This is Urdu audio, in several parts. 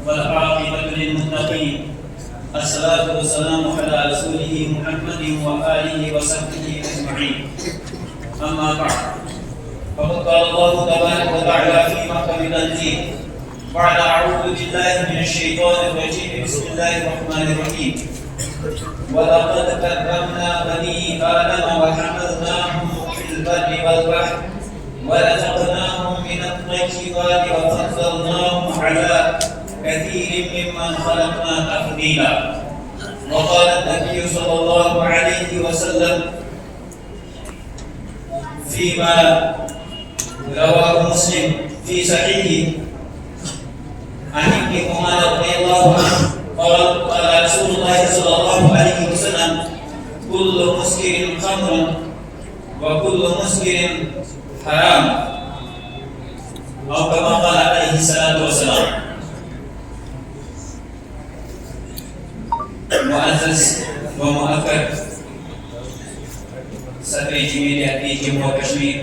والعاقبة للمتقين. الصلاة والسلام على رسوله محمد وآله وصحبه أجمعين. أما بعد، فقد قال الله تبارك وتعالى في محكم تنزيل: بعد أعوذ بالله من الشيطان الرجيم، بسم الله الرحمن الرحيم. ولقد كرمنا بني آدم وحملناهم في البر والبحر ورزقناهم من الطيبات وفضلناهم على كثير ممن خلقنا تفضيلا. وقال النبي صلى الله عليه وسلم فيما رواه مسلم في صحيحه عن ابن عمر رضي الله عنه قال: قال رسول الله صلى الله عليه وسلم: كل مسكر خمر وكل مسكر حرام، أو كما قال عليه الصلاة والسلام. معزز ومؤكد صدر جمهوریت جموں و کشمیر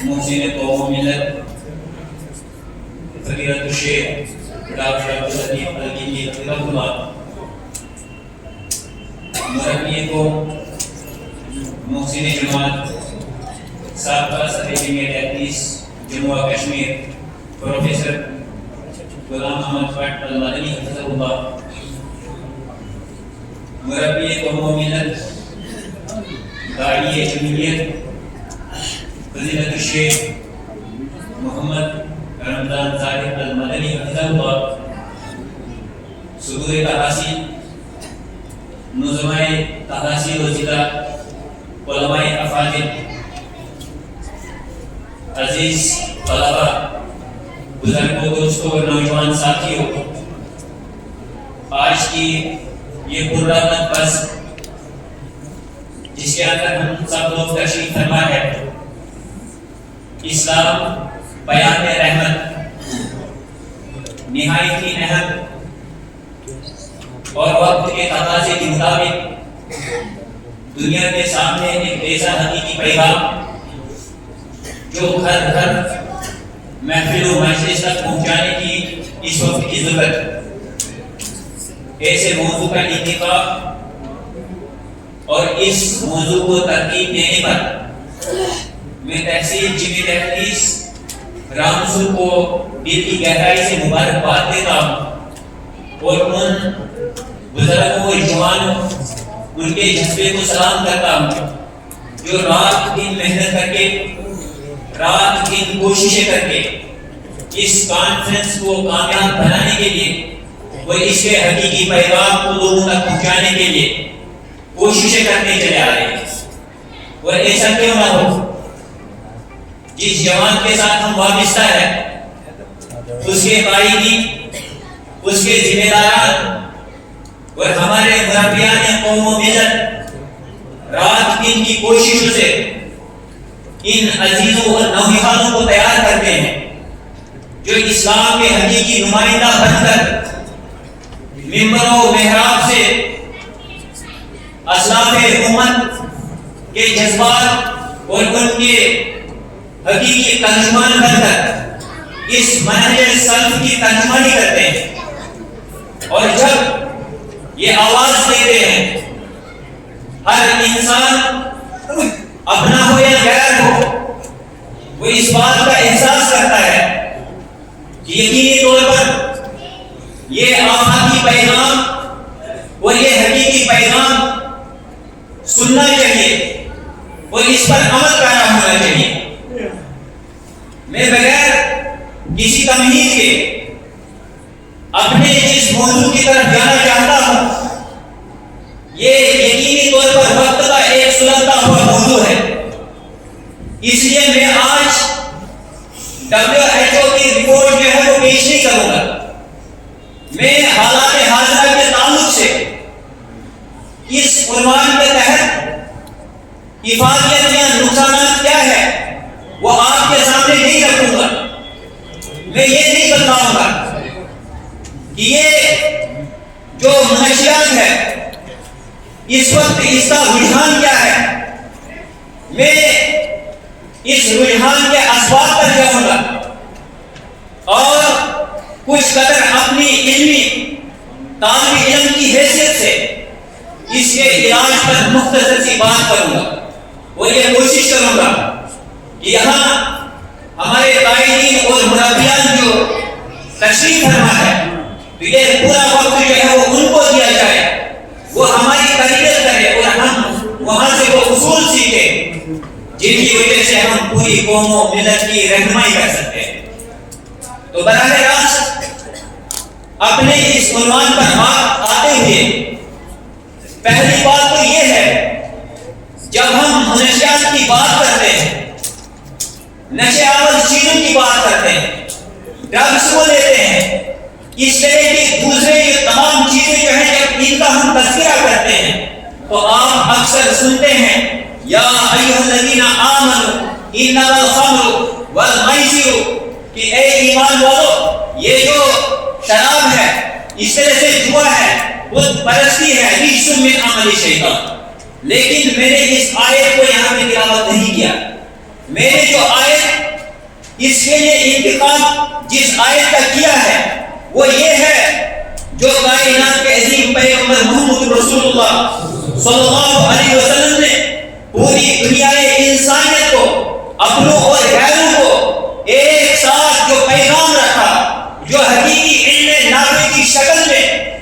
محسن قوم ملت فضیلت الشیخ ڈاکٹر عبداللطیف الگیجی حفظہ اللہ، مربی کو محسن جماعت سابقہ صدر جمہوریت جموں و کشمیر پروفیسر غلام احمد بٹ المدنی حفظہ اللہ، مربی قوم ملت داعی جمہوریت فضیلت الشیخ محمد رمضان طارق المدنی حفظہ اللہ، صدور تحاصیل نظمائے تحاصیل و ضلع علماء افاضل، عزیز طلبہ، بزرگوں، دوستوں اور نوجوان ساتھیوں، آج کی یہ پررحمت بس جس کے اندر ہم سب لوگ تشریف فرما ہے، اسلام بیان رحمت، نہایت ہی اہم اور وقت کے تقاضے کے مطابق دنیا کے سامنے ایک ایسا حقیقی پیغام جو گھر گھر محفل و مجلس تک پہنچانے کی اس وقت کی ضرورت، ایسے موضوع کا انتخاب اور اس موضوع کو ترتیب دینے پر میں تحصیل جمی تحقیق رامسو کو دل کی گہرائی سے مبارکباد دیتا ہوں اور ان بزرگوں اور جوانوں ان کے جذبے کو سلام کرتا ہوں جو رات دن محنت کر کے، رات دن کوششیں کر کے اس کانفرنس کو کامیاب بنانے کے لیے، وہ اس کے حقیقی پیغام کو لوگوں تک پہنچانے کے لیے کوششیں کرتے چلے آ رہے ہیں۔ اور ایسا کیوں نہ ہو، جس جوان کے ساتھ ہم وابستہ ہیں اس کے قائدین، اس کے ذمہ داران اور ہمارے مربیان قوم و ملت رات دن کی کوششوں سے ان عزیزوں اور نوجوانوں کو تیار کرتے ہیں جو اسلام کے حقیقی نمائندہ بن کر ممبر و محراب سے اسلاف امت کے جذبات اور ان کے حقیقی ترجمان بن کر اس منہج سلف کی ترجمانی کرتے ہیں، اور جب یہ آواز دیتے ہیں ہر انسان اپنا ہو یا غیر ہو، وہ اس بات کا احساس کرتا ہے کہ یقینی طور پر یہ آفاقی پیغام اور یہ حقیقی پیغام سننا چاہیے اور اس پر عمل کرنا ہونا چاہیے۔ میں بغیر کسی تمہید کے اپنے جس موضوع کی طرف جانا چاہتا ہوں، یہ یقینی طور پر وقت کا ایک سلگتا ہوا موضوع ہے، اس لیے میں آج WHO کی رپورٹ جو ہے وہ پیش نہیں کروں گا۔ میں حالات حاضرہ کے تعلق سے اس عنوان کے تحت افادیت یا نقصانات کیا ہے وہ آپ کے سامنے نہیں رکھوں گا۔ میں یہ نہیں بتاؤں گا کہ یہ جو منشیات ہے اس وقت اس کا رجحان کیا ہے، میں اس رجحان کے اسباب پر جاؤں گا اور کچھ کچھ قدر اپنی علمی طالب علم کی حیثیت سے اس کے علاج پر مختصر سی بات کروں گا اور یہ کوشش کروں گا کہ یہاں ہمارے قائدین اور مربیان جو تشریف فرما ہے تو یہ پورا وقت جو ہے وہ ان کو دیا جائے، وہ ہماری تربیت کرے اور ہم وہاں سے وہ اصول سیکھیں جن کی وجہ سے ہم پوری قوم و ملت کی رہنمائی کر سکتے ہیں۔ تو براہ راست اپنے اس عنوان پر آتے ہوئے پہلی بات تو یہ ہے، جب ہم نشیات کی بات کرتے ہیں، نشے آور چیزوں کی بات کرتے ہیں، ڈرگس کو لیتے ہیں، اس طرح کی دوسرے یہ تمام چیزیں جو ہیں جب ان کا ہم تذکرہ کرتے ہیں تو آپ اکثر سنتے ہیں یا ایھا الذین آمنوا انما الخمر والمیسر، کہ اے ایمان والو یہ جو شراب ہے، اس طرح سے جوا ہے، بت پرستی ہے، رجس من عمل الشیطان۔ لیکن میں نے اس آیت کو یہاں پہ تلاوت نہیں کیا، میں نے جو آیت اس کے لیے انتخاب جس آیت کا کیا ہے وہ یہ ہے جو کائنات کے عظیم پیغمبر محمد رسول اللہ صلی اللہ علیہ وسلم نے پوری دنیا انسانیت کو، اپنوں اور غیروں کو ایک ساتھ جو پیغام رکھا، جو حقیقی علم نافع کی شکل میں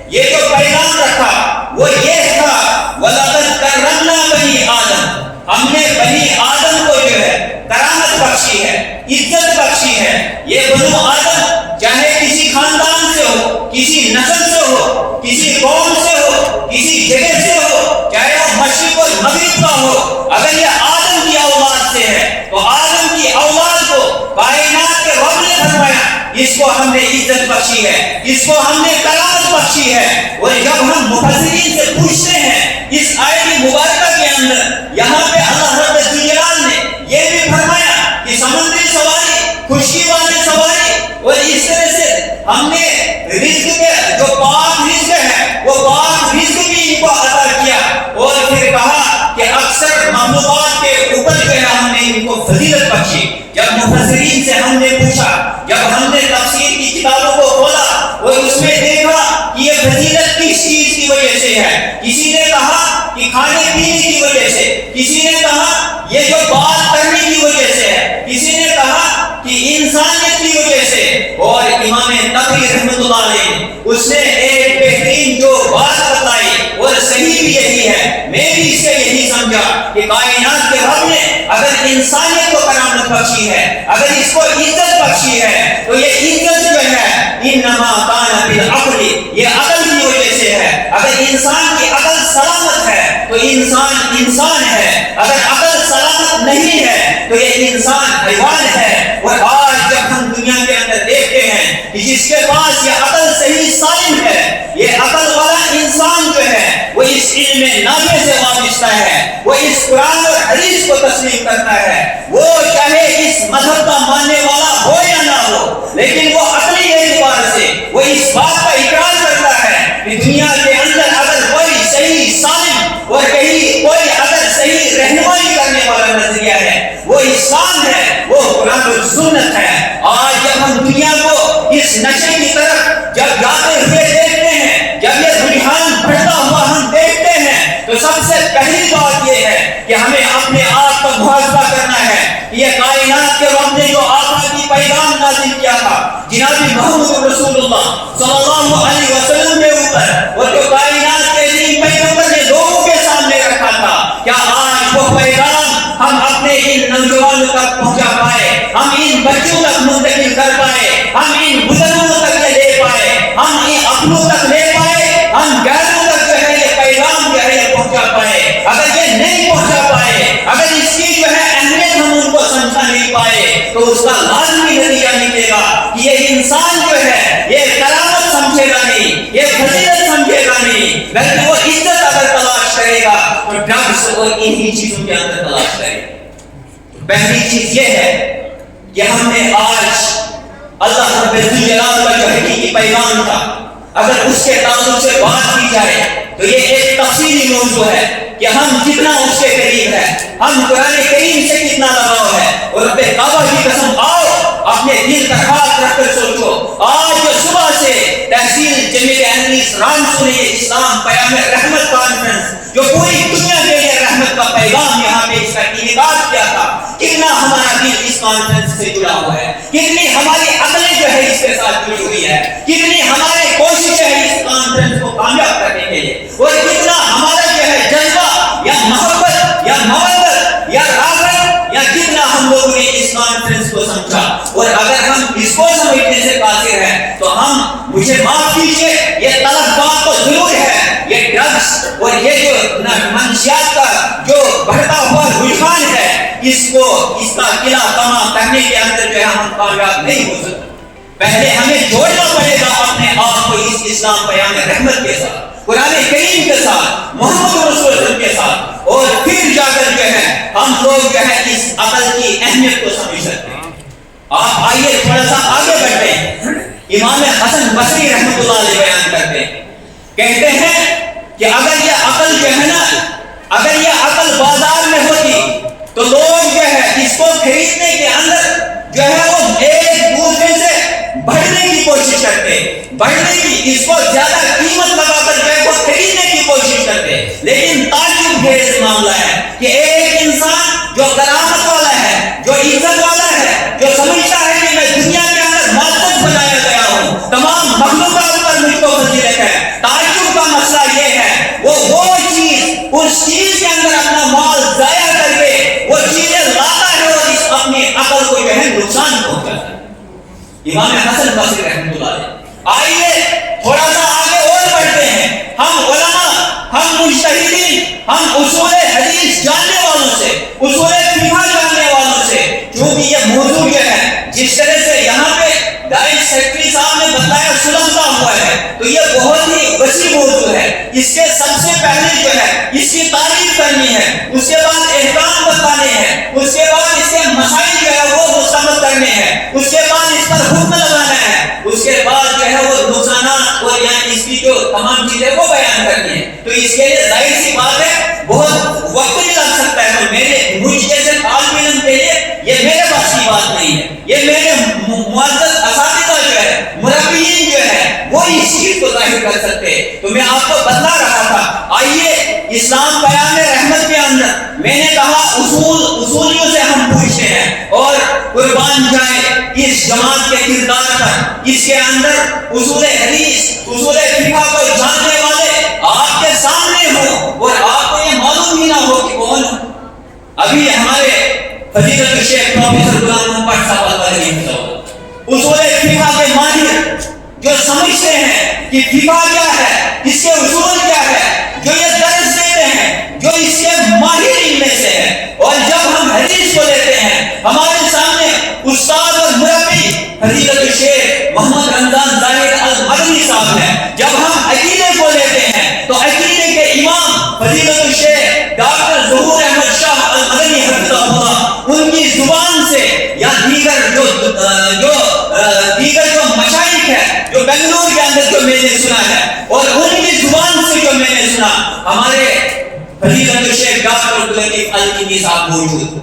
یہ جو پیغام رکھا وہ یہ تھا وَلَقَدْ كَرَّمْنَا بَنِي آدم، ہم نے بنی آدم کو جو ہے کرامت بخشی ہے، عزت بخشی ہے۔ یہ بنو آدم چاہے کسی خاندان سے ہو، کسی نسل سے ہو، کسی قوم سے ہو، کسی جگہ سے ہو، چاہے وہ مشرق اور مغرب کا ہو، اگر یہ آدم کی اولاد سے ہے تو آدم کی اولاد کو کائنات کے رب نے فرمایا اس کو ہم نے عزت بخشی ہے، اس کو ہم نے کرامت بخشی ہے۔ اور جب ہم مفسرین سے پوچھتے ہیں اس آیت مبارکہ کے اندر، یہاں پہ اللہ رب الجلال نے یہ بھی فرمایا کہ سمندری سواری، خشکی والی سواری، اور اس طرح سے ہم نے رزق کے جو پاک رزق ہے وہ پاک رزق بھی ان کو عطا کیا، اور پھر کہا کہ اکثر مخلوقات کے اوپر جو ہے ہم نے ان کو فضیلت بخشی۔ جب مفسرین سے ہم نے پوچھا، جب ہم نے تفسیر کی کتابوں کو کھولا اور اس میں دیکھا کہ یہ فضیلت کس چیز کی وجہ سے ہے، کسی نے کہا کہ کھانے پینے کی وجہ سے، کسی نے کہا یہ جو بات کرنے کی وجہ سے ہے، کسی نے کہا کہ انسانیت کی وجہ سے، اور امام تقی رحمۃ اللہ علیہ اس نے ایک بہترین جو بات بتائی اور صحیح بھی یہی ہے، میں بھی اس سے یہی سمجھا کہ کائنات کے رب نے اگر انسانیت کو کرامت بخشی ہے، اگر اس کو عزت بخشی ہے تو یہ عزت جو ہے انما کان بالعقل، یہ عقل کی وجہ سے ہے۔ اگر انسان کی عقل سلامت ہے تو انسان انسان ہے، اگر عقل سلامت نہیں ہے تو یہ انسان حیوان ہے۔ اور آج جب ہم دنیا کے اندر دیکھتے ہیں کہ جس کے پاس یہ عقل صحیح سالم ہے، یہ عقل والا انسان جو ہے وہ اس علم نافع سے وابستہ ہے، وہ اس قرآن اور حدیث کو تسلیم کرتا ہے، وہ چاہے اس مذہب کا ماننے والا ہو یا نہ ہو، لیکن وہ عقلی اعتبار سے وہ اس بات کا اقرار کرتا ہے کہ دنیا کے اندر اگر کوئی صحیح سالم اور کہیں کوئی اگر صحیح رہنمائی کرنے والا نظریہ ہے وہ اسلام ہے، وہ قرآن اور سنت ہے۔ آج جب ہم دنیا کو اس نشے کی طرف جب جاتے ہوئے دیکھتے ہیں، جب یہ رجحان بڑھتا ہوا ہم دیکھتے ہیں تو سب سے پہلی بات یہ ہے کہ ہمیں اپنے آپ کا محاسبہ کرنا ہے کہ یہ کائنات کے رب نے جو آقا کی پیغام نازل کیا تھا جناب محمد رسول اللہ صلی اللہ علیہ وسلم کے اوپر، اور جو کائنات کے عظیم پیغمبر نے لوگوں کے سامنے رکھا تھا، کیا آج وہ پیغام ہم اپنے ان نوجوانوں تک پہنچا پائے، ہم ان بچوں تک منتقل کر پائے، ہم ان بزرگوں تک لے پائے، ہم ان اپنوں تک لے پائے، ہم غیروں تک جو ہے یہ پیغام جو ہے یہ پہنچا پائے؟ اگر یہ نہیں پہنچا پائے، اگر اس کی جو ہے اہمیت ہم ان کو سمجھا نہیں پائے تو اس کا لازمی نتیجہ نکلے گا کہ یہ انسان جو ہے یہ کرامت سمجھے گا نہیں، یہ فضیلت سمجھے گا نہیں، بلکہ وہ عزت اگر تلاش کرے گا تو ڈرگس اور انہی چیزوں کے اندر تلاش کرے گا۔ پہلی چیز یہ ہے کہ ہم نے آج اللہ رب الجلال کا جو حقیقی پیغام تھا اگر اس کے تعلق سے بات کی جائے تو یہ ایک تفصیلی موضوع ہے کہ ہم جتنا اس کے قریب ہے، ہم قرآن کریم سے کتنا لگاؤ ہے، اور رب کعبہ کی قسم آؤ اپنے دل کا خاص رکھ کر سوچو، آج جو صبح کانفرنس سے جڑا ہوا ہے، کتنی ہماری عقلیں جو ہے اس کے ساتھ جڑی ہوئی ہے، کتنی ہماری کوشش ہے اس کانفرنس کو کامیاب کرنے کے لیے، اور کتنا ہمارا جو ہے جذبہ یا محبت یا مودت یا رغبت یا کتنا ہم لوگوں نے اس کانفرنس کو سمجھا۔ اور اگر ہم اس کو سمجھنے سے قاصر ہیں تو ہم، مجھے معاف کیجیے، یہ طلب بات تو ضرور ہے، یہ ڈرگس اور یہ جو منشیات کا جو بڑھتا ہوا رجحان ہے، اس کا قلعہ کما کرنے کے اندر جو ہے ہم کامیاب نہیں ہو سکتے۔ پہلے ہمیں جوڑنا پڑے گا اپنے آپ کو اس اسلام بیان رحمت کے ساتھ، قرآن کریم کے ساتھ، محمد رسول اللہ کے ساتھ، اور پھر جا کر جو ہے ہم لوگ جو ہے اس عقل کی اہمیت کو سمجھ سکتے ہیں۔ آپ آئیے تھوڑا سا آگے بڑھتے ہیں۔ امام حسن بصری رحمۃ اللہ علیہ بیان کرتے ہیں، کہتے ہیں کہ اگر یہ عقل جو ہے نا، اگر یہ عقل بازار میں ہوتی تو لوگ جو ہے اس کو خریدنے کے اندر جو ہے وہ ایک دوسرے سے بڑھنے کی کوشش کرتے، بڑھنے کی، اس کو زیادہ قیمت لگا کر جو ہے وہ خریدنے کی کوشش کرتے۔ لیکن تعجب خیز معاملہ ہے کہ ایک انسان جو کرامت والا ہے، جو عزت والا ہے، جو سمجھتا ہے کہ میں دنیا کے اندر معزز بنایا گیا ہوں، تمام مخلوقات پر مجھ کو فضیلت ہے، تعجب کا مسئلہ یہ ہے وہ چیز، اس چیز کے اندر اپنا مال ضائع کر کے وہ چیزیں لاتا ہے اور اس اپنی عقل کو جو ہے نقصان پہنچاتا ہے۔ امام حسن بصری رحمۃ اللہ علیہ۔ آئیے تھوڑا سا آگے اور بڑھتے ہیں۔ ہم علماء، ہم مجتہدین، ہم اصول حدیث جاننے والوں سے، اصول فقہ جاننے والوں سے، کیونکہ یہ موضوع جو ہے جس طرح سے یہاں پہ دائرہ سیکرٹری صاحب نے بتایا سلسلہ ہوا ہے، تو یہ بہت ہی وسیع موضوع ہے۔ اس کے سب سے پہلے جو ہے اس کی تعریف کرنی ہے، اس کے بعد احکام بتانے ہیں، اس کے بعد اس کے مسائل جو ہے وہ مستمد کرنے ہیں، اس کے بعد اس پر حکم لگانا ہے، اس کے بعد جو ہے وہ نقصانات اور یعنی اس کی جو تمام چیزیں وہ بیان کرنی ہے۔ تو اس کے لیے ظاہر سی بات ہے بہت وقت بھی لگ سکتا ہے، تو مجھ جیسے طالب علم کے لیے یہ میرے پاس کی بات نہیں ہے، یہ میرے معزز اساتذہ جو ہے، مربیین جو ہے وہ اس چیز کو ظاہر کر سکتے ہیں۔ تو میں آپ کو بتلا رہا تھا، آئیے اسلام بیان رحمت کے اندر میں نے کہا اصولیوں سے ہم پوچھتے ہیں، اور قربان جائے اس جماعت کے کردار پر، اس کے اندر اصول حدیث، اصول فقہ کو جاننے والے آپ کے سامنے ہوں اور آپ کو یہ معلوم ہی نہ ہو کہ کون ہو۔ ابھی ہمارے فضیلت الشیخ پروفیسر غلام محمد صاحب اصول فقہ کے ماہر جو سمجھتے ہیں کہ فقہ کیا ہے، اس کے اصول کیا ہے، جو یہ درس دیتے ہیں، جو اس کے ماہر ان میں سے ہیں، اور جب ہم حدیث کو لیتے ہیں ہمارے سامنے استاد اور مربی فضیلت الشیخ محمد رمضان ظاہر المدنی صاحب ہیں، جب ہم عقیدے کو لیتے ہیں تو عقیدے کے امام فضیلت الشیخ ڈاکٹر ظہور احمد شاہ المدنی حفظہ اللہ، ان کی زبان سے یا دیگر جو مشائخ ہے جو بنگلور کے اندر جو میں نے سنا ہے، اور ان کی زبان سے جو میں نے سنا، ہمارے فضیلت الشیخ ڈاکٹر عبداللطیف الکندی صاحب موجود۔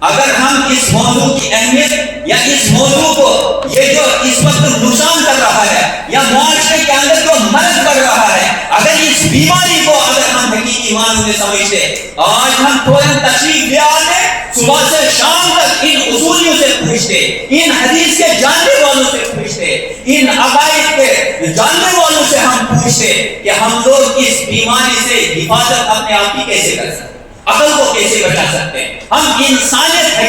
اگر ہم اس موضوع کی اہمیت یا اس موضوع کو یہ جو اس وقت نقصان کر رہا ہے یا معاشرے کے اندر جو مرض کر رہا ہے، اگر اس بیماری کو اگر ہم حقیقی معنوں میں سمجھتے، آج ہم فوراً تشریف لے آتے، صبح سے شام تک ان اصولیوں سے پوچھتے، ان حدیث کے جاننے والوں سے پوچھتے، ان عقائد کے جاننے والوں سے ہم پوچھتے کہ ہم لوگ اس بیماری سے حفاظت اپنے آپ کی کیسے کر سکتے، عقل کو کیسے بچا سکتے ہیں، ہم انسانیت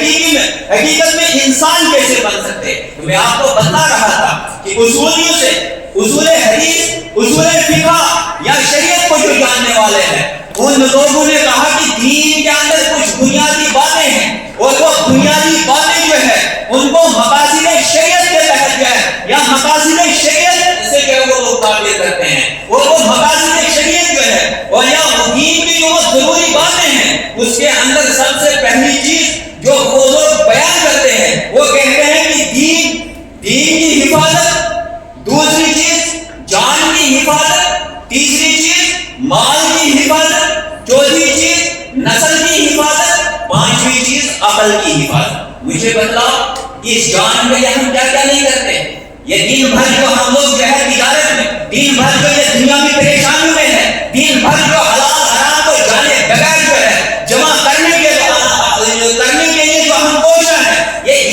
حقیقت میں انسان کیسے بن سکتے ہیں۔ تو میں آپ کو بتا رہا تھا کہ اصولیوں سے، اصول حدیث، اصول فقہ یا شریعت کو جو جاننے والے ہیں، ان لوگوں نے کہا کہ دین کے اندر کچھ بنیادی باتیں ہیں، اور وہ بنیادی باتیں جو ہے ان کو مقاصد شریعت کے تحت جو ہے یا مقاصد شریعت سے جو ہے وہ لوگ تعبیر کرتے ہیں، اور وہ مقاصد شریعت جو ہے اور یا دین کی جو ضروری باتیں ہیں، اس کے اندر سب سے پہلی چیز جو وہ لوگ بیان کرتے ہیں وہ کہتے ہیں کہ دین کی حفاظت، دوسری چیز جان کی حفاظت، تیسری چیز مال کی حفاظت، چوتھی چیز نسل کی حفاظت، پانچویں چیز عقل کی حفاظت۔ مجھے بتلاؤ اس جان میں ہم کیا کیا نہیں کرتے؟ یہ دن بھر جو ہم لوگ جو ہے تجارت میں، دن بھر جو یہ دنیاوی پریشانیوں میں ہے، دن بھر جو حلال حرام کو جانے بغیر جو ہے جمع کرنے کے لیے جو ہم کوشاں ہیں، یہ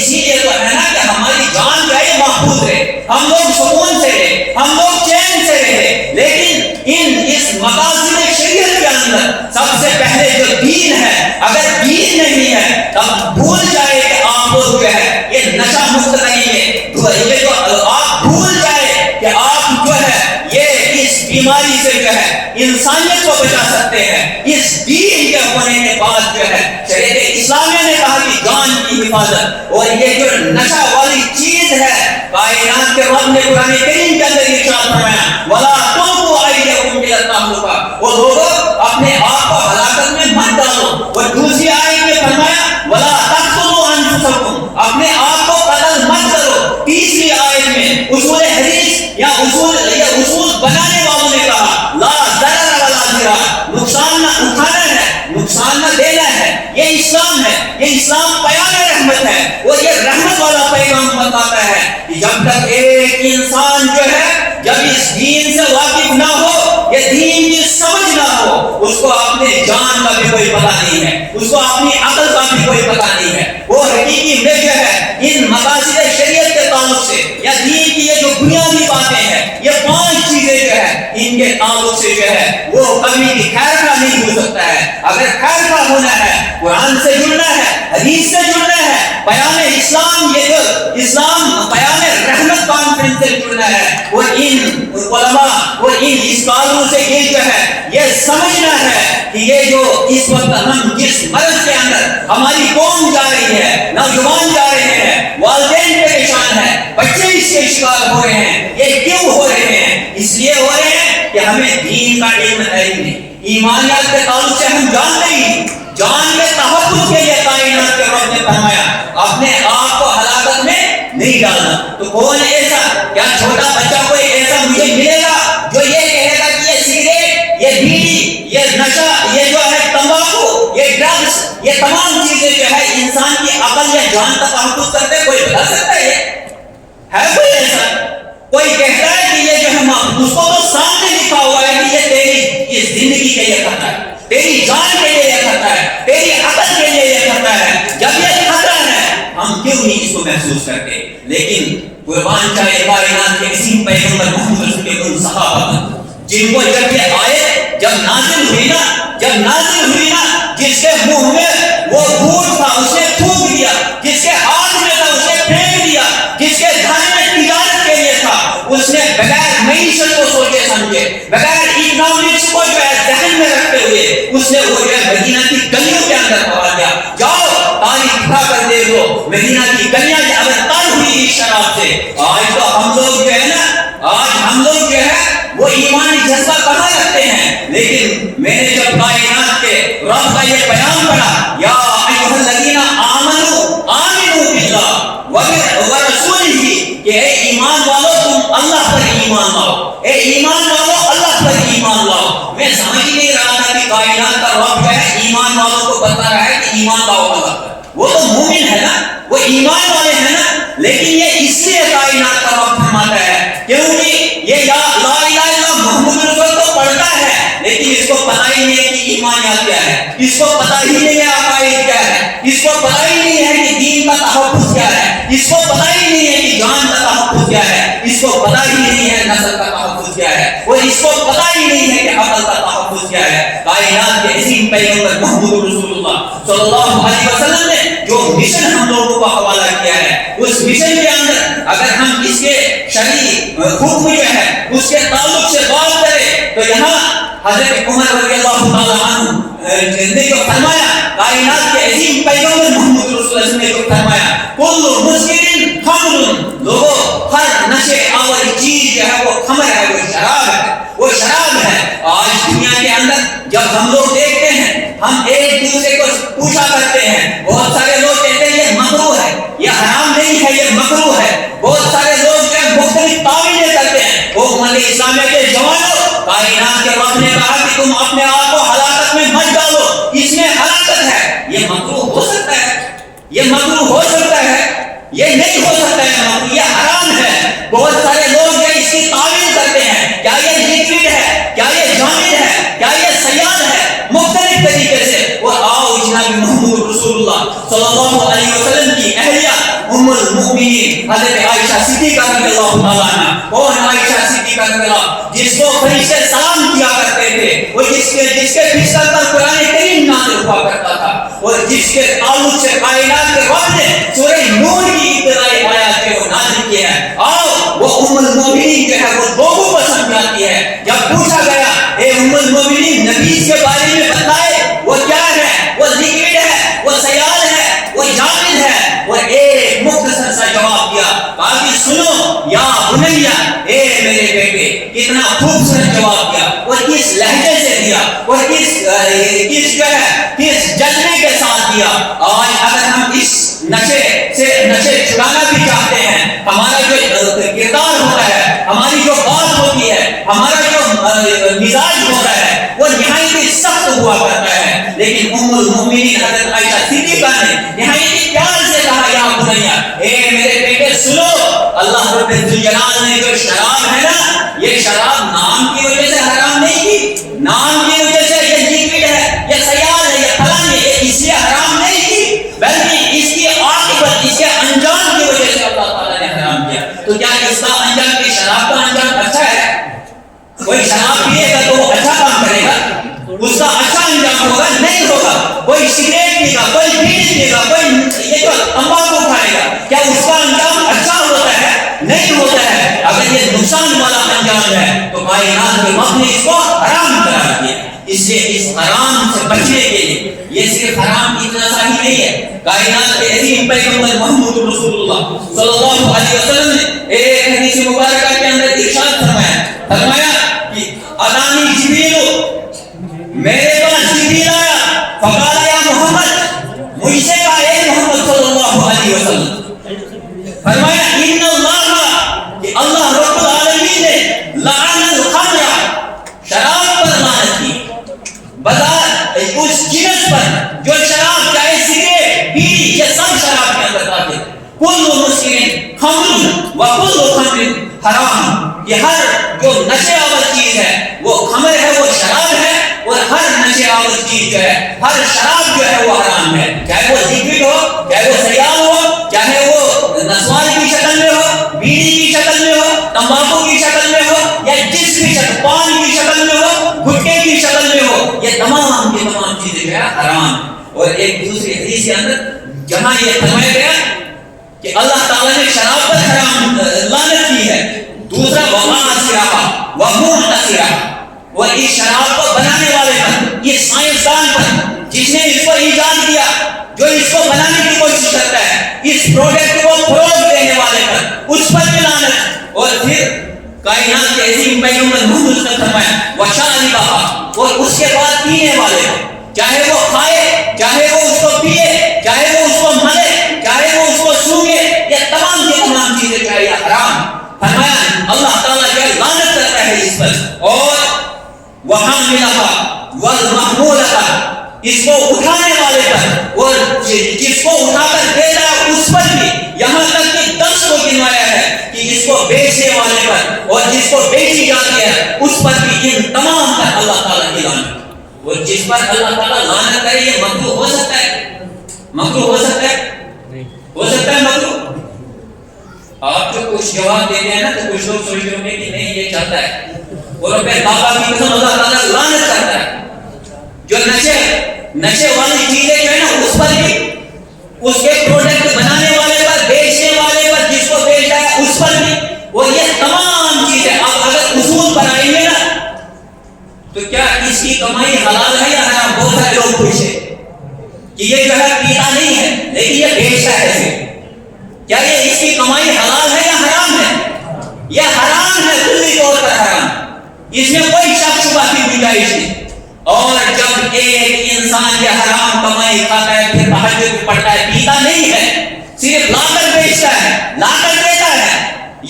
ہم لوگ سکون سے رہے، ہم لوگ چین سے رہے. لیکن اس مقاصد شریعت کے اندر سب سے پہلے جو دین ہے، اگر دین نہیں ہے تب بھول جائے کہ آپ لوگ جو ہے یہ نشہ مکت نہیں ہے. یہ جو آپ بھول جائے کہ آپ جو ہے یہ اس بیماری سے جو ہے انسانیت کو بچا سکتے ہیں. اس دین کے ہونے کے بعد جو ہے شریعت اسلامیہ نے کہا کہ جان کی حفاظت، اور یہ جو نشہ والی چیز ہے کائنات کے رب نے قرآن کریم کے اندر ارشاد فرمایا وَلَا تُلْقُوا أَيْدِيَكُمْ إِلَى التَّهْلُكَةِ، وہ لوگوں اپنے آپ کو ہلاکت میں مت ڈالو. اور دوسری آیت میں فرمایا وَلَا تَقْتُلُوا أَنفُسَكُمْ، اپنے آپ کو قتل مت کرو. تیسری آیت میں اصول حدیث یا اصول بنانے والوں نے کہا لا ضرر ولا ضرار، نقصان نہ اٹھانا ہے، نقصان نہ دینا ہے. یہ اسلام ہے، یہ اسلام پیام رحمت ہے، اور یہ رحمت والا پیغام بتاتا ہے کہ جب تک ایک انسان جو ہے جب اس دین سے واقف نہ ہو، یہ دین کی سمجھ نہ ہو، اس کو اپنے جان کا بھی کوئی پتہ نہیں ہے، اس کو اپنی عقل کا بھی کوئی پتہ نہیں ہے. وہ حقیقی میں جو ہے ان مقاصد شریعت کے تعلق سے یا دین کی یہ جو بنیادی باتیں ہیں، یہ 5 چیزیں جو ہے ان کے تعلق سے جو ہے وہ کبھی بھی خیر کا نہیں ہو سکتا ہے. اگر خیر کا ہونا ہے قرآن سے جڑنا ہے، حدیث سے جڑنا ہے، بیان اسلام یہ جو اسلام بیان رحمت کانفرنس سے جڑنا ہے، وہ ان علماء اور ان اسکالروں سے یہ جو ہے یہ سمجھنا ہے کہ یہ جو اس وقت ہم جس مرض کے اندر ہماری قوم جا رہی ہے، نوجوان جا رہے ہیں، والدین پریشان ہیں، بچے اس کے شکار ہو رہے ہیں، یہ کیوں ہو رہے ہیں؟ اس لیے ہو رہے ہیں کہ ہمیں دین کا علم ہے ہی نہیں. ایمانیات کے تعلق سے ہم جانتے ہی، جان کے تحفظ کے لیے کائنات کے رب نے فرمایا اپنے آپ کو ہلاکت میں نہیں ڈالنا. تو کون ایسا، کیا چھوٹا بچہ کوئی ایسا مجھے ملے گا جو یہ کہے گا کہ یہ سگریٹ، یہ بیڑی، یہ نشہ، یہ جو ہے تمباکو، یہ ڈرگس، یہ تمام چیزیں جو ہے انسان کی عقل یا جان کا تحفظ کرتے؟ کوئی بتا سکتا ہے ہے کوئی ایسا؟ کوئی کہتا ہے کہ یہ جو ہے اس کو تو سامنے لکھا ہوا ہے کہ یہ تیری اس زندگی کے لیے کرتا ہے، تیری جان کے لیے یہ کرتا ہے، تیری عقل کے لیے یہ کرتا ہے. جب یہ خطرہ ہے ہم کیوں نہیں اس کو محسوس کرتے؟ لیکن قربان چاہے کائنات کے عظیم پیغمبر محمد رسول کے ان صحابہ جن کو جب یہ آیت جب نازل ہوئی نا، جس کے منہ میں وہ دودھ تھا اس نے تھوک دیا، جس کے ہاتھ میں تھا اس نے پھینک دیا، جس کے گھر میں تجارت کے لیے تھا اس نے بغیر معیشت کو سوچے سمجھے، بغیر اکنامکس کو جو ہے ذہن میں رکھتے ہوئے اس نے وہ جو ہے مدینہ کی گلیوں کے اندر پہنچ گیا. جاؤ تاریخ اٹھا کر دیکھ لو مدینہ کی گلیاں اب تر ہوئی شراب سے. آج تو ہم لوگ جو ہے وہ ایمانی جذبہ کہاں رکھتے ہیں؟ لیکن میں نے جب کائنات کے رب کا یہ بیان پڑھا یا ایھا الذین آمنوا آمنوا باللہ ورسولہ، کہ اے ایمان والو تم اللہ پر ایمان لاؤ، اے ایمان والو اللہ پر ایمان لاؤ. میں سمجھ نہیں رہا تھا کہ کائنات کا رب جو ہے ایمان والوں کو بتا رہا ہے کہ ایمان لاؤ اللہ پر. وہ تو مومن ہے نا، وہ ایمان والے ہیں نا. لیکن یہ اس لیے کائنات کا رب فرماتا ہے کیونکہ یہ لا الہ الا محمد رسول تو پڑھتا ہے لیکن اس کو پتہ ہی نہیں ہے کہ ایمانیات کیا ہے، اس کو پتہ ہی نہیں ہے عقائد کیا ہے، اس کو پتہ ہی نہیں ہے کہ دین کا تحفظ کیا ہے، اس کو پتہ ہی نہیں ہے کہ جان کا تحفظ کیا ہے، اس کو پتہ ہی نہیں ہے نسل کا تحفظ کیا ہے، اور اس کو پتہ ہی نہیں ہے کہ عقل کا تحفظ کیا ہے. کائنات کے عظیم پیغمبر محمد رسول اللہ صلی اللہ علیہ وسلم نے جو مشن ہم لوگوں کو حوالہ کیا ہے، اس مشن کے اندر اگر ہم اس کے شرعی حکم جو ہے اس کے تعلق سے بات کریں تو یہاں حضرت عمر رضی اللہ تعالی عنہ نے جو فرمایا، کائنات کے عظیم پیغمبر محمد رسول اللہ نے جو فرمایا کل مسکر خمر، لوگوں ہر نشے آور چیز جو ہے وہ خمر ہے، وہ شراب ہے، وہ شراب ہے. آج دنیا کے اندر جب ہم لوگ دیکھتے ہیں ہم ایک دوسرے کو پوچھا کرتے ہیں، بہت سارے لوگ کہتے ہیں یہ مکروہ ہے، یہ حرام نہیں ہے، یہ مکروہ ہے. بہت سارے لوگ جو ہے مختلف تعویلیں کرتے ہیں. وہ امت اسلامیہ کے جوانوں، کائنات کے رب نے کہا کہ تم اپنے آپ کو ہلاکت میں مت ڈالو، اس میں ہلاکت ہے. یہ مکروہ ہو سکتا ہے؟ یہ مکروہ ہو سکتا ہے؟ یہ نہیں ہو سکتا ہے مکروہ، یہ حرام ہے. بہت سارے لوگ جو اس کی تعویل کرتے ہیں، کیا یہ لکوڈ ہے، کیا یہ جامد ہے، کیا یہ سیال ہے، مختلف طریقے سے. وہ آؤ جناب محمد رسول اللہ صلی اللہ علیہ وسلم کی اہلیہ ام المؤمنین حضرت عائشہ صدیقہ صدیقہ رضی اللہ تعالیٰ عنہ، کون عائشہ صدیقہ رضی اللہ، جس کو فرشتے سلام کیا کرتے تھے، وہ جس کے بستر پر قرآن کریم نازل ہوا کرتا تھا، اور جس کے تعلق سے کائنات کے رب نے سورہ نور کی ابتدائی آیات کو نازل کیا ہے۔ آؤ وہ ام المومنین جو ہے وہ لوگوں کو سمجھاتی ہے۔ جب پوچھا گیا اے ام المومنین نبی کے بارے میں بتائے، وہ کیا ہے؟ وہ لیکوڈ ہے، وہ سیال ہے، وہ جامد ہے، وہ ایک مختصر سا جواب دیا، باقی سنو یا بنیا، اے میرے بیٹے، کتنا خوبصورت جواب دیا، اور کس لہجے سے دیا، اور کس جذبے کے ساتھ دیا۔ آج اگر ہم اس نشے چھڑانا بھی چاہتے ہیں، ہمارا جو کردار ہوتا ہے، ہماری جو بات ہوتی ہے، ہمارا جو مزاج ہوتا ہے، وہ نہایت ہی سخت ہوا کرتا ہے، لیکن ام المؤمنین حضرت عائشہ صدیقہ نے نہایت ہی پیار سے کہا یا بنیا، اے میرے بیٹے سنو، اللہ رب الجلال نے جو شراب ہے نا، یہ شراب نام کی وجہ سے حرام نہیں کی، نام کی وجہ سے یہ لیکوڈ ہے، یہ سیال ہے، یہ فلاں ہے، یہ اس لیے حرام نہیں کی، بلکہ اس کی عاقبت، اس کے انجام کی وجہ سے اللہ تعالیٰ نے حرام کیا۔ تو کیا اس کا انجام کی شراب کا انجام اچھا ہے؟ کوئی شراب پیے گا تو وہ اچھا کام کرے گا، اس کا اچھا انجام ہوگا؟ نہیں ہوگا۔ کوئی سگریٹ پی گا، کوئی بیڑی پی گا، کوئی یہ جو تمباکو کھائے گا، کیا اس کا انجام اچھا ہوتا ہے؟ نہیں ہوتا ہے۔ اگر یہ نقصان والا انجام ہے تو کائنات کے رب نے اس کو حرام قرار دیا۔ اس سے اس حرام سے بچنے کے لیے، یہ صرف حرام اتنا سا ہی نہیں ہے، کائنات کے عظیم پیغمبر محمد رسول اللہ صلی اللہ علیہ وسلم نے ایک حدیث مبارکہ کے اندر ارشاد فرمایا کہ اتانی جبریل، میرے پاس جبریل آیا، فقال یا محمد، مجھ سے کہا اے محمد صلی اللہ علیہ وسلم، فرمایا ان اللہ، کہ اللہ رب العالمین نے لعن الخمر، شراب پر لعنت کی، بذات اس جنس پر جو شراب، چاہے سگریٹ، بیڑی، یہ سب شراب کے اندر داخل ہے۔ کل مسکر خمر و کل خمر حرام، یہ ہر جو نشے آور چیز ہے وہ خمر ہے، وہ شراب ہے، اور ہر نشے آور چیز جو ہے، ہر شراب جو ہے وہ حرام ہے، چاہے وہ لیکوڈ ہو، چاہے وہ سیال ہو، چاہے وہ نسوان کی شکل میں ہو، بیڑی کی شکل میں ہو، تمباکو کی شکل میں ہو، یا جس بھی شکل، پان کی شکل میں ہو، گٹکے کی شکل میں ہو، یہ تمام کی تمام چیزیں جو ہے حرام۔ اور ایک دوسری حدیث کے اندر جہاں یہ فرمایا گیا کہ اللہ تعالیٰ نے شراب پر حرام لعنت کی ہے، دوسرا ومعاصرہ ومعتصرہ، اور اس شراب کو بنانے والے پر، یہ سائنسدان پر، جس نے اس کو ایجاد کیا، جو اس کو بنانے کی کوشش کرتا ہے، اس پروڈکٹ کو فروغ دینے والے پر، اس پر بھی لعنت۔ اور پھر کائنات کے عظیم پیغمبر محمد نے فرمایا وشاربہ، اور اس کے بعد پینے والے، چاہے وہ کھائے، چاہے وہ اس کو پیے، چاہے وہ اس کو ملے، چاہے وہ اس کو سونگے، یہ تمام کی تمام چیزیں چاہے حرام۔ فرمایا اللہ تعالیٰ جو لعنت کرتا ہے اس پر، اور وحاملہ والمحمولہ، اس کو اٹھانے والے پر، اور جس کو اٹھا کر دیتا ہے اس پر بھی، یہاں تک کہ 10 کو گنوایا ہے کہ اس کو بیچنے والے پر اور جس کو بیچی جاتی ہے اس پر بھی، ان تمام پر اللہ تعالیٰ کی لعنت۔ اور جس پر اللہ تعالیٰ لعنت کرے یہ مکروہ ہو سکتا ہے؟ مکروہ ہو سکتا ہے؟ ہو سکتا ہے مکروہ؟ آپ جو کچھ جواب دیتے ہیں نا تو کچھ لوگ سوچ رہے کہ نہیں یہ چلتا ہے، اور اپنے بابا کی قسم اللہ تعالیٰ لعنت کرتا ہے۔ جو نشے والی چیزیں جو ہے نا اس پر بھی، اس کے پروڈکٹ بنانے والے پر، بیچنے والے پر، جس کو بیچ رہا ہے اس پر بھی، اور یہ تمام چیزیں آپ اگر اصول پر آئیں گے نا تو کیا اس کی کمائی حلال ہے یا حرام؟ بہت سارے لوگ پوچھے کہ یہ جو ہے پیتا نہیں ہے لیکن یہ بیچتا ہے، کیا یہ اس کی کمائی حلال ہے یا حرام ہے؟ یہ حرام ہے، کلی طور پر حرام، اس میں کوئی شک شبہ کی گنجائش نہیں۔ اور جب ایک انسان یہ حرام کمائی کھاتا ہے، پھر تہجد پڑھتا ہے، پیتا نہیں ہے، صرف لا کر بیچتا ہے، لا کر دیتا ہے،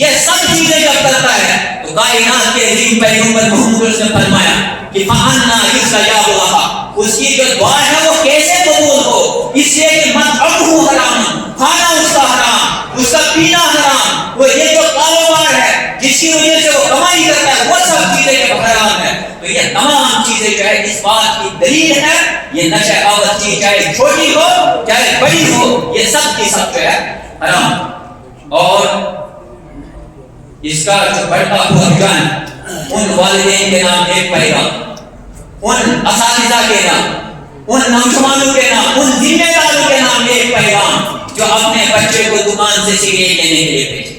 یہ سب چیزیں جب کرتا ہے تو کائنات کے عظیم پیغمبر محمد نے فرمایا کہ فَأَنَّا يُسْتَجَابُ لَهَا، اس کی جو دعا ہے وہ کیسے قبول ہو؟ اس لیے کہ مطعمہ حرام، کھانا اس کا حرام، اس کا پینا حرام، وہ یہ جو کاروبار ہے جس کی وجہ سے وہ کمائی کرتا ہے وہ سب چیزیں جب حرام ہے تو یہ تمام چیزیں جو ہے اس بات کی دلیل ہے، یہ نشہ آور چیز چاہے چھوٹی ہو چاہے بڑی ہو، یہ سب کی سب جو ہے حرام۔ اور اس کا جو بڑھتا ہوا رجحان ان والدین کے نام ایک پیغام، ان اساتذہ کے نام، ان نوجوانوں کے نام، ان ذمہ داروں کے نام ایک پیغام جو اپنے بچے کو دکان سے سگریٹ لینے کے لیے بھیجے،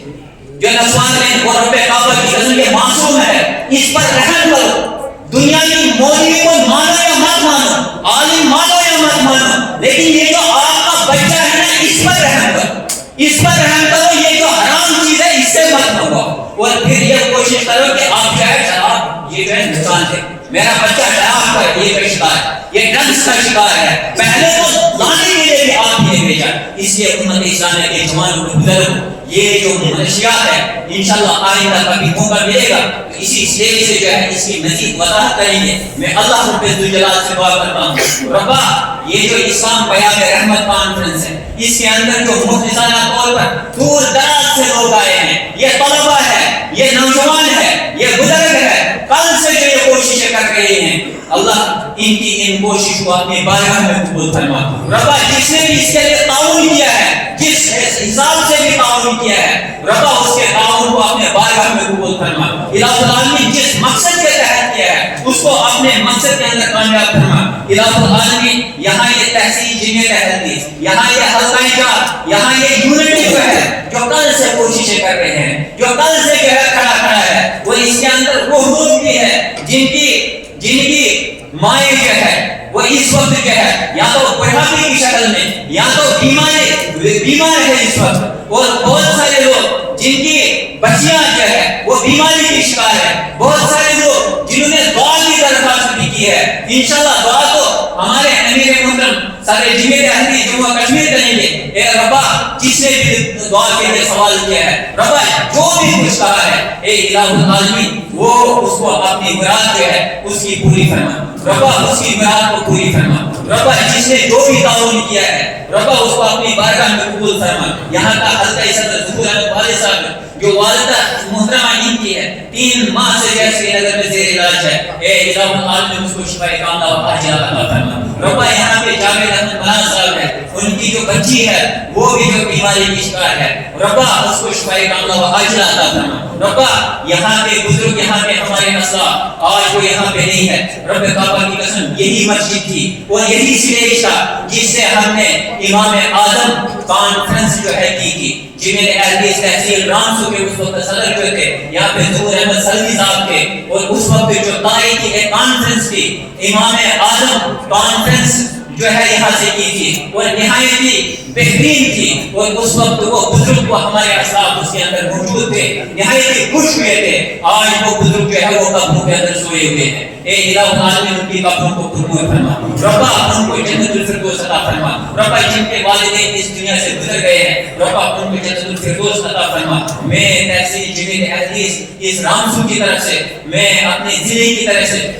جو نسوان میں وہ رب کعبہ کی قسم کے معصوم ہے، اس پر رحم کرو۔ دنیا کی مولوی کو مانو یا مت مانو، عالم مانو یا مت مانو، لیکن یہ جو آپ کا بچہ ہے نا، اس پر رحم کرو، اس پر رحم کرو۔ یہ جو حرام چیز ہے اس سے مت منگواؤ، اور پھر یہ کوشش کرو کہ آپ شاید شراب یہ جو ہے نقصان ہے، میرا بچہ شراب کا یہ کا شکار ہے، یہ ڈرگس کا شکار ہے، پہلے تو لانے کے لیے بھی آپ یہ بھیجا۔ اس لیے امت اسلامیہ کے جوانوں کو بزرگ یہ جو منشیات ہے انشاءاللہ آئندہ کبھی موقع ملے گا تو اسی اسٹیج سے جو ہے اس کی مزید وضاحت کریں گے۔ میں اللہ رب الجلال سے دعا کرتا ہوں، ربا یہ جو اسلام بیان رحمت کانفرنس ہے، اس کے اندر جو مخلصانہ طور پر دور دراز سے لوگ آئے ہیں، یہ طلبہ ہے، یہ نوجوان ہے، یہ بزرگ ہے، کل سے جو یہ کوششیں کر رہے ہیں، اللہ ان کی ان کوشش کو اپنے بارگاہ میں قبول فرما۔ ربا جس نے بھی اس کے لیے تعاون کیا ہے، جس حساب سے بھی تعاون کیا ہے، ربا اس کے تعاون کو اپنے بارگاہ میں قبول فرما۔ الہ العالمین جس مقصد کے تحت کیا ہے اس کو اپنے مقصد کے اندر کامیاب فرما۔ الہ العالمین یہاں یہ تحصیل جمعیت حدیث، یہاں یہ حلقہ جات، یہاں یہ یونٹی جو ہے جو کل سے کوششیں کر رہے ہیں، جو کل سے جو ہے کھڑا ہے، وہ اس کے اندر وہ لوگ بھی ہے جن کی مائیں جو ہے وہ اس وقت جو ہے یا تو بڑھاپے کی شکل میں یا تو بیمار ہے اس وقت، اور بہت سارے لوگ جن کی بچیاں جو ہے وہ بیماری کی شکار ہے، بہت سارے لوگ جنہوں نے دعا کی درخواست بھی کی ہے۔ انشاءاللہ دعا تو ہمارے امیر محترم سارے جمعیت احمدی جموں کشمیر کریں گے۔ اے ربا جس نے بھی دعا کے لیے سوال کیا ہے، ربا جو بھی کچھ کہا ہے، اے الہ العالمین وہ اس کو اپنی مراد جو ہے اس کی پوری فرما، ربا اس کی مراد کو پوری فرما۔ ربا جس نے جو بھی تعاون کیا ہے، ربا اس کو اپنی بارگاہ میں قبول فرما۔ یہاں کا حلقہ صدر ظہور احمد والد صاحب جو والدہ محترمہ ان کی ہے 3 ماہ سے جیسے نظر میں زیر علاج ہے، اے الہ العالمین اس کو شفا کاملہ و عاجلہ عطا فرما۔ ربا یہاں پہ جاوید احمد مناز صاحب ہے، ان کی جو بچی ہے وہ بھی جو بیماری کی شکار ہے، ربا اس کو شفا کاملہ و عاجلہ عطا فرما۔ ربا یہاں کے بزرگ، یہاں کے ہمارے اسلاف آج وہ یہاں پہ نہیں ہے، رب کعبہ کی قسم یہی مسجد تھی اور یہی اسٹیج تھا جس سے ہم نے امام اعظم کانفرنس جو ہے کی تھی، جنہیں احادیث تحصیل رامسو کے اس وقت صدر جو تھے، یہاں پہ ظہور احمد سلمی صاحب تھے، اور اس وقت جو طائی کی ایک کانفرنس تھی امام اعظم کانفرنس جو ہے یہاں سے کی تھی اور نہایت ہی بہترین تھی، اور اس وقت وہ بزرگ کو ہمارے اسلاف اس کے اندر موجود تھے، نہایت ہی خوش ہوئے تھے۔ آج وہ بزرگ جو ہے وہ قبروں کے اندر سوئے ہوئے ہیں، اے الہ العالمین ان کی قبروں کو پرنور فرما، ربا ان کو جنت الفردوس عطا فرما۔ ربا جن کے والدین اس دنیا سے گزر گئے ہیں، ربا ان کو جنت الفردوس عطا فرما۔ میں تحصیل جمعیت حدیث اس رامسو کی طرف سے، میں اپنے ضلع کی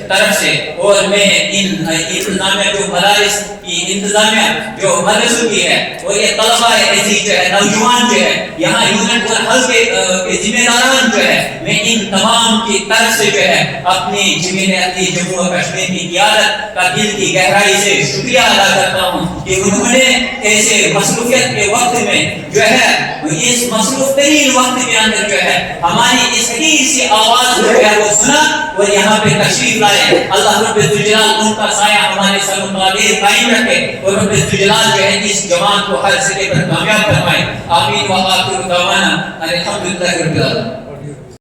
طرف سے اور میں ان انتظامیہ جو مدارس کی انتظامیہ جو مدرسوں کی ہے اور یہ طلبہ عزیز جو ہے، نوجوان جو ہے، یہاں یونٹ اور حلقے کے ذمہ داران جو ہے، میں ان تمام کی طرف سے جو ہے اپنی جمعیت جموں و کشمیر کی قیادت کا دل کی گہرائی سے شکریہ ادا کرتا ہوں کہ انہوں نے ایسے مصروفیت کے وقت میں جو ہے اس مصروف ترین وقت کے اندر جو ہے ہماری اس حقیقی سی آواز جو ہے وہ سنا اور یہاں پہ تشریف لائے۔ اللہ رب الجلال ان کا سایہ ہمارے سر و تعبیر قائم رکھے اور رب الجلال جو ہے اس جوان کو ہر سرے پر کامیاب فرمائے۔ آمین و آخر دعوانا الحمدللہ رب العالمین۔